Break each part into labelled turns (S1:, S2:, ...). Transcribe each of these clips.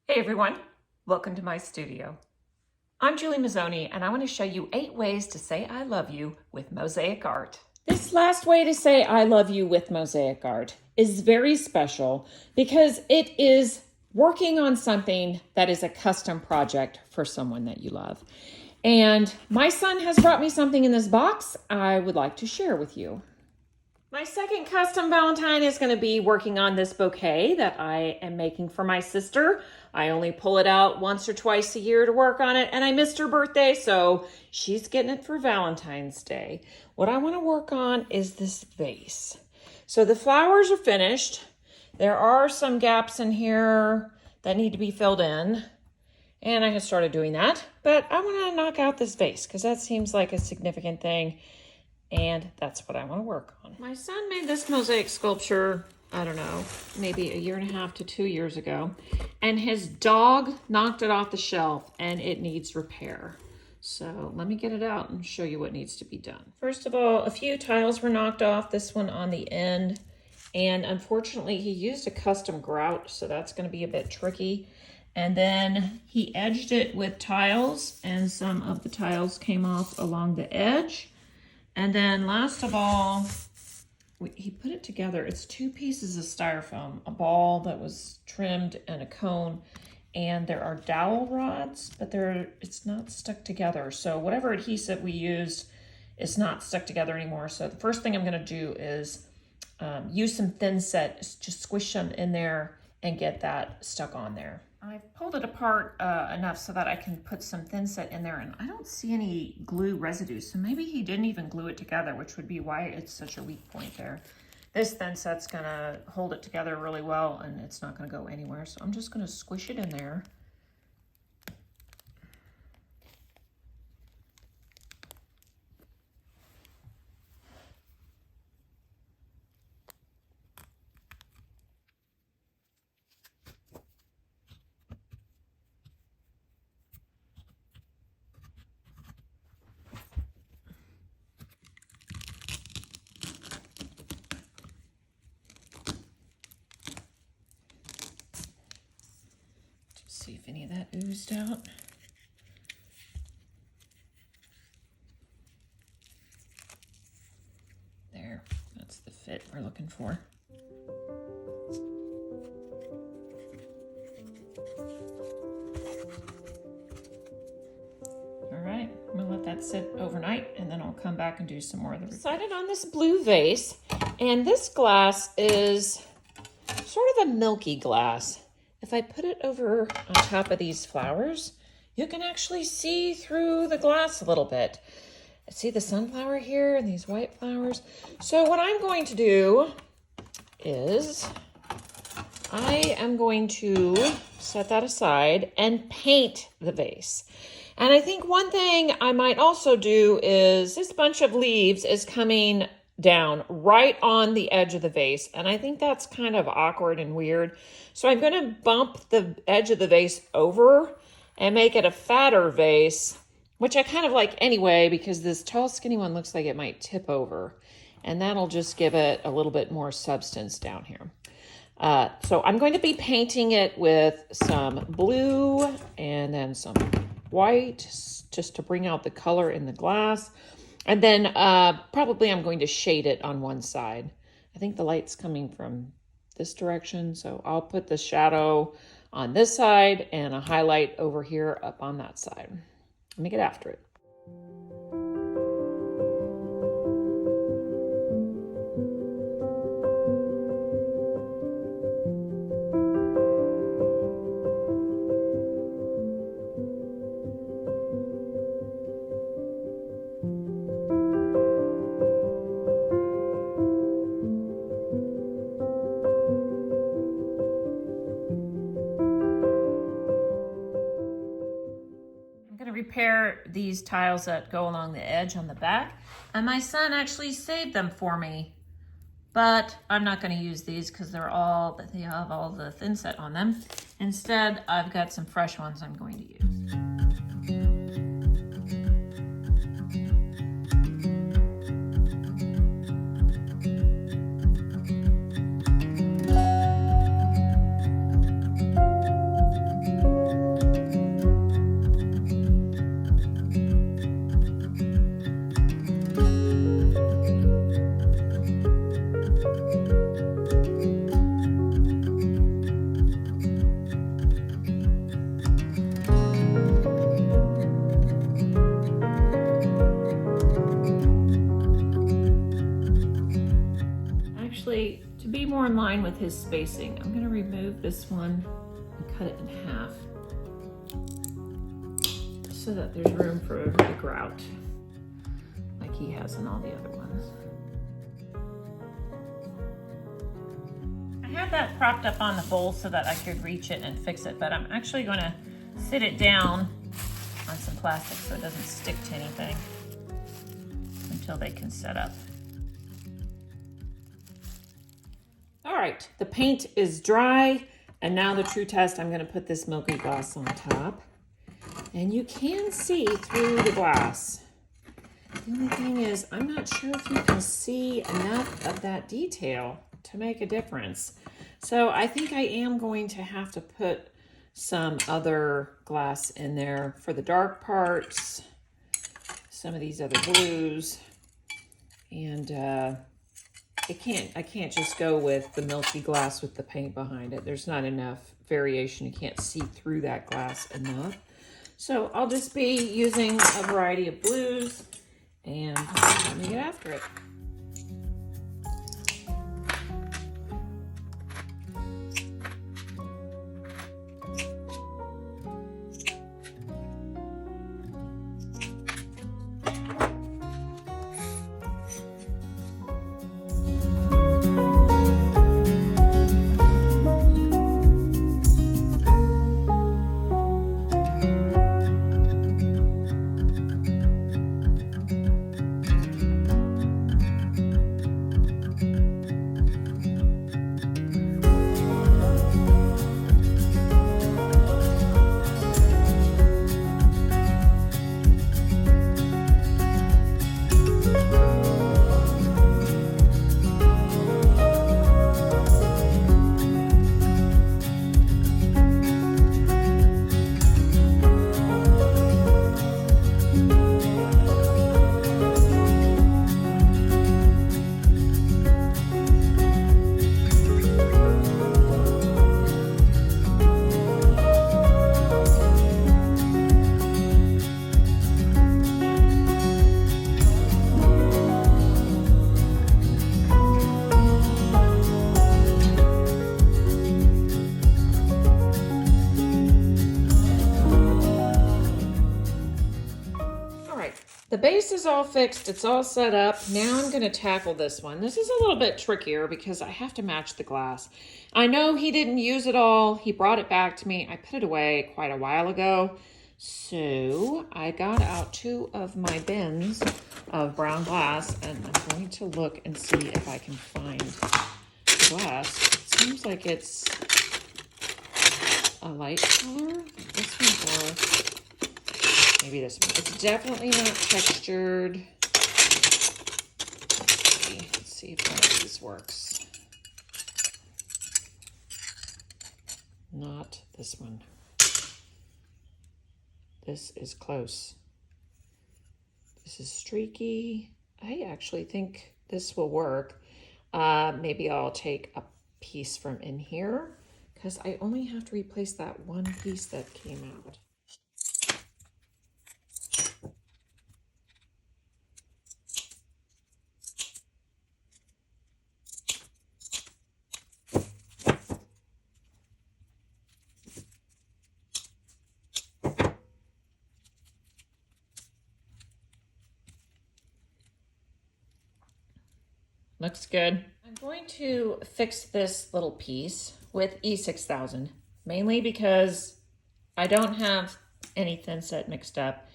S1: Hey everyone, welcome to my studio. I'm Julie Mazzoni and I want to show you 8 ways to say I love you with mosaic art.
S2: This last way to say I love you with mosaic art is very special because it is working on something that is a custom project for someone that you love. And my son has brought me something in this box I would like to share with you. My second custom Valentine is going to be working on this bouquet that I am making for my sister. I only pull it out once or twice a year to work on it, and I missed her birthday, so she's getting it for Valentine's Day. What I want to work on is this vase. So the flowers are finished. There are some gaps in here that need to be filled in, and I have started doing that, but I want to knock out this vase because that seems like a significant thing. And that's what I want to work on. My son made this mosaic sculpture, I don't know, maybe 1.5 to 2 years ago. And his dog knocked it off the shelf and it needs repair. So let me get it out and show you what needs to be done. First of all, a few tiles were knocked off, this one on the end. And unfortunately, he used a custom grout, so that's going to be a bit tricky. And then he edged it with tiles, and some of the tiles came off along the edge. And then last of all, he put it together. It's 2 pieces of styrofoam, a ball that was trimmed and a cone. And there are dowel rods, but it's not stuck together. So whatever adhesive we used is not stuck together anymore. So the first thing I'm gonna do is use some thinset, just squish them in there and get that stuck on there. I've pulled it apart enough so that I can put some thinset in there, and I don't see any glue residue, so maybe he didn't even glue it together, which would be why it's such a weak point there. This thinset's gonna hold it together really well, and it's not gonna go anywhere, so I'm just gonna squish it in there. See if any of that oozed out. There, that's the fit we're looking for. All right, I'm gonna let that sit overnight and then I'll come back and do some more of the decided on this blue vase, and this glass is sort of a milky glass. If I put it over on top of these flowers, you can actually see through the glass a little bit. See the sunflower here and these white flowers? So what I'm going to do is I am going to set that aside and paint the vase. And I think one thing I might also do is this bunch of leaves is coming down right on the edge of the vase. And I think that's kind of awkward and weird. So I'm going to bump the edge of the vase over and make it a fatter vase, which I kind of like anyway, because this tall, skinny one looks like it might tip over. And that'll just give it a little bit more substance down here. So I'm going to be painting it with some blue and then some white, just to bring out the color in the glass. And then probably I'm going to shade it on one side. I think the light's coming from this direction, so I'll put the shadow on this side and a highlight over here up on that side. Let me get after it. Repair these tiles that go along the edge on the back, and my son actually saved them for me, but I'm not going to use these because they have all the thinset on them. Instead, I've got some fresh ones I'm going to use. more in line with his spacing. I'm gonna remove this one and cut it in half so that there's room for the grout like he has in all the other ones. I had that propped up on the bowl so that I could reach it and fix it, but I'm actually gonna sit it down on some plastic so it doesn't stick to anything until they can set up. All right, the paint is dry, and now the true test, I'm gonna put this milky glass on top, and you can see through the glass. The only thing is, I'm not sure if you can see enough of that detail to make a difference. So I think I am going to have to put some other glass in there for the dark parts, some of these other blues, and I can't just go with the milky glass with the paint behind it. There's not enough variation. You can't see through that glass enough. So I'll just be using a variety of blues, and let me get after it. The base is all fixed, it's all set up. Now I'm gonna tackle this one. This is a little bit trickier because I have to match the glass. I know he didn't use it all. He brought it back to me. I put it away quite a while ago. So I got out 2 of my bins of brown glass, and I'm going to look and see if I can find the glass. It seems like it's a light color. This one or maybe this one. It's definitely not textured. Let's see if one of these works. Not this one. This is close. This is streaky. I actually think this will work. Maybe I'll take a piece from in here because I only have to replace that one piece that came out. Looks good. I'm going to fix this little piece with E6000, mainly because I don't have any thinset mixed up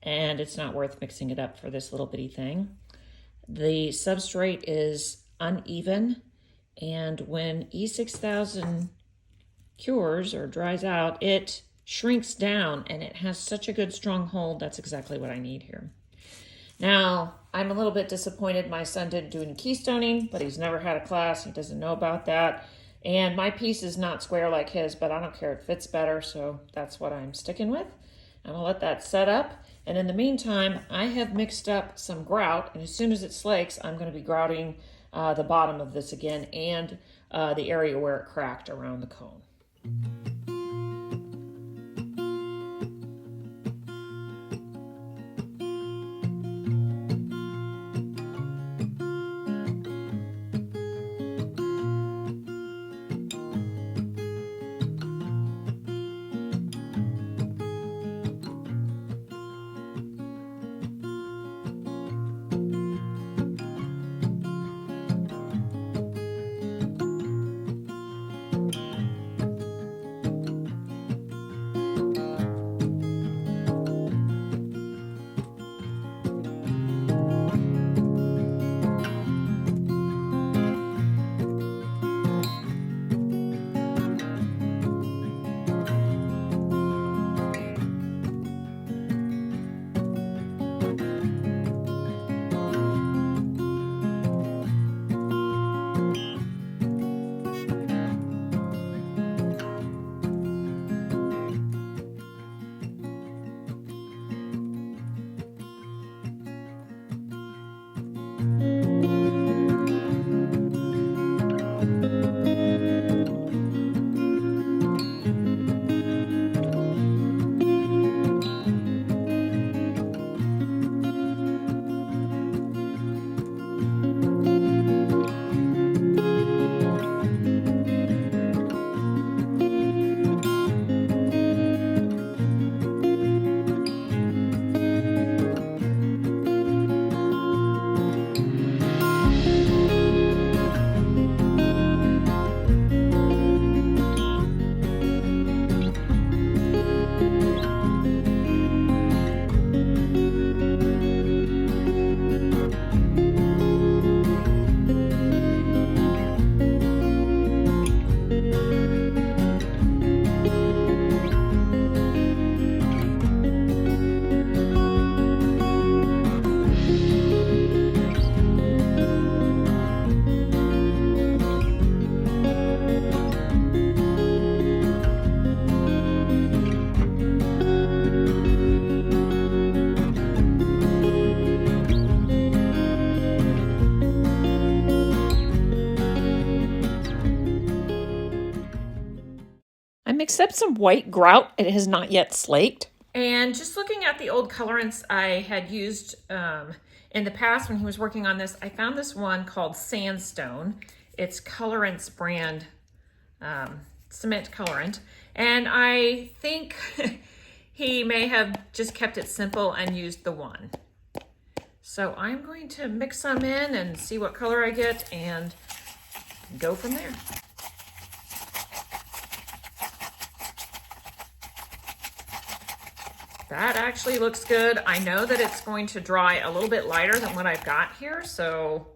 S2: and it's not worth mixing it up for this little bitty thing. The substrate is uneven, and when E6000 cures or dries out, it shrinks down and it has such a good strong hold. That's exactly what I need here. Now, I'm a little bit disappointed my son didn't do any keystoning, but he's never had a class. He doesn't know about that. And my piece is not square like his, but I don't care. It fits better, so that's what I'm sticking with. I'm gonna let that set up. And in the meantime, I have mixed up some grout, and as soon as it slakes, I'm gonna be grouting the bottom of this again and the area where it cracked around the cone.
S1: except some white grout. It has not yet slaked. And just looking at the old colorants I had used in the past when he was working on this, I found this one called Sandstone. It's Colorants brand cement colorant. And I think he may have just kept it simple and used the one. So I'm going to mix some in and see what color I get and go from there. That actually looks good. I know that it's going to dry a little bit lighter than what I've got here, so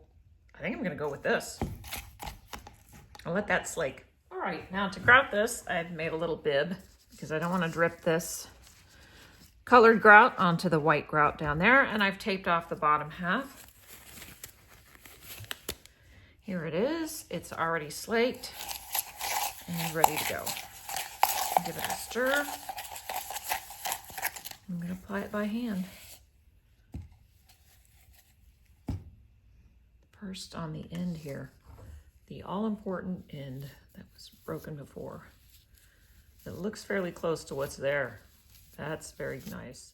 S1: I think I'm gonna go with this. I'll let that slake. All right, now to grout this, I've made a little bib because I don't wanna drip this colored grout onto the white grout down there, and I've taped off the bottom half. Here it is. It's already slaked and ready to go. Give it a stir. I'm going to apply it by hand. First on the end here, the all-important end that was broken before. It looks fairly close to what's there. That's very nice.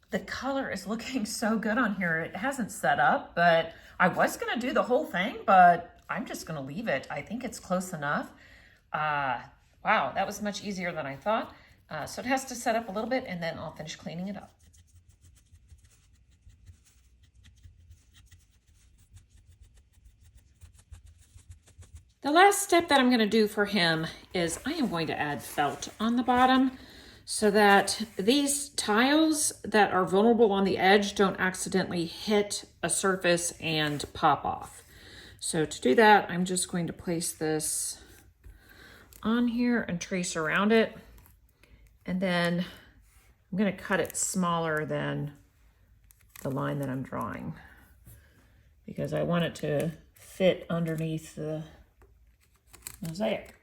S1: The color is looking so good on here. It hasn't set up, but I was gonna do the whole thing, but I'm just gonna leave it. I think it's close enough. Wow, that was much easier than I thought. So it has to set up a little bit and then I'll finish cleaning it up. The last step that I'm gonna do for him is I am going to add felt on the bottom, so that these tiles that are vulnerable on the edge don't accidentally hit a surface and pop off. So to do that, I'm just going to place this on here and trace around it. And then I'm going to cut it smaller than the line that I'm drawing, because I want it to fit underneath the mosaic.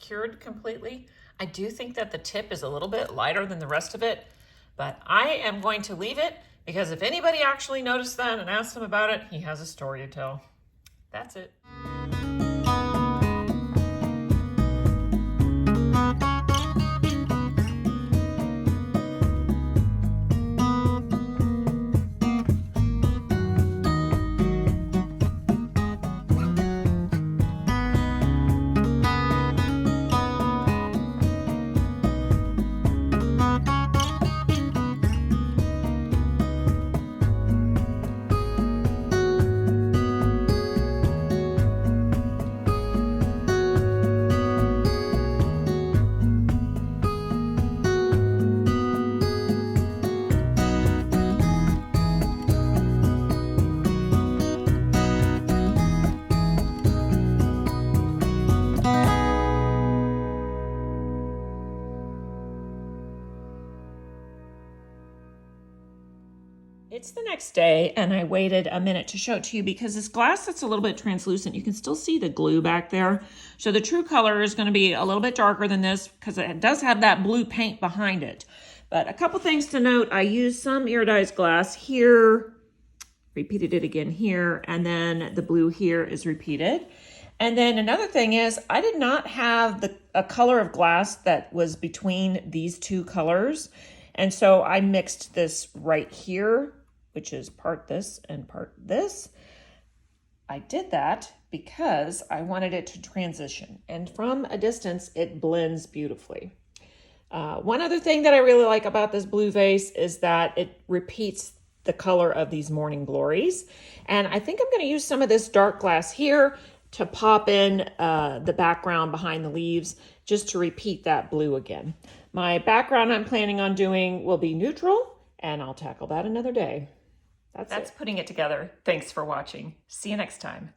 S1: Cured completely. I do think that the tip is a little bit lighter than the rest of it, but I am going to leave it because if anybody actually noticed that and asked him about it, he has a story to tell. That's it. It's the next day, and I waited a minute to show it to you because this glass that's a little bit translucent, you can still see the glue back there. So the true color is going to be a little bit darker than this because it does have that blue paint behind it. But a couple things to note, I used some iridized glass here, repeated it again here, and then the blue here is repeated.
S2: And then another thing is I did not have a color of glass that was between these two colors. And so I mixed this right here, which is part this and part this. I did that because I wanted it to transition. And from a distance, it blends beautifully. One other thing that I really like about this blue vase is that it repeats the color of these morning glories. And I think I'm going to use some of this dark glass here to pop in the background behind the leaves, just to repeat that blue again. My background I'm planning on doing will be neutral, and I'll tackle that another day. That's putting it together. Thanks for watching. See you next time.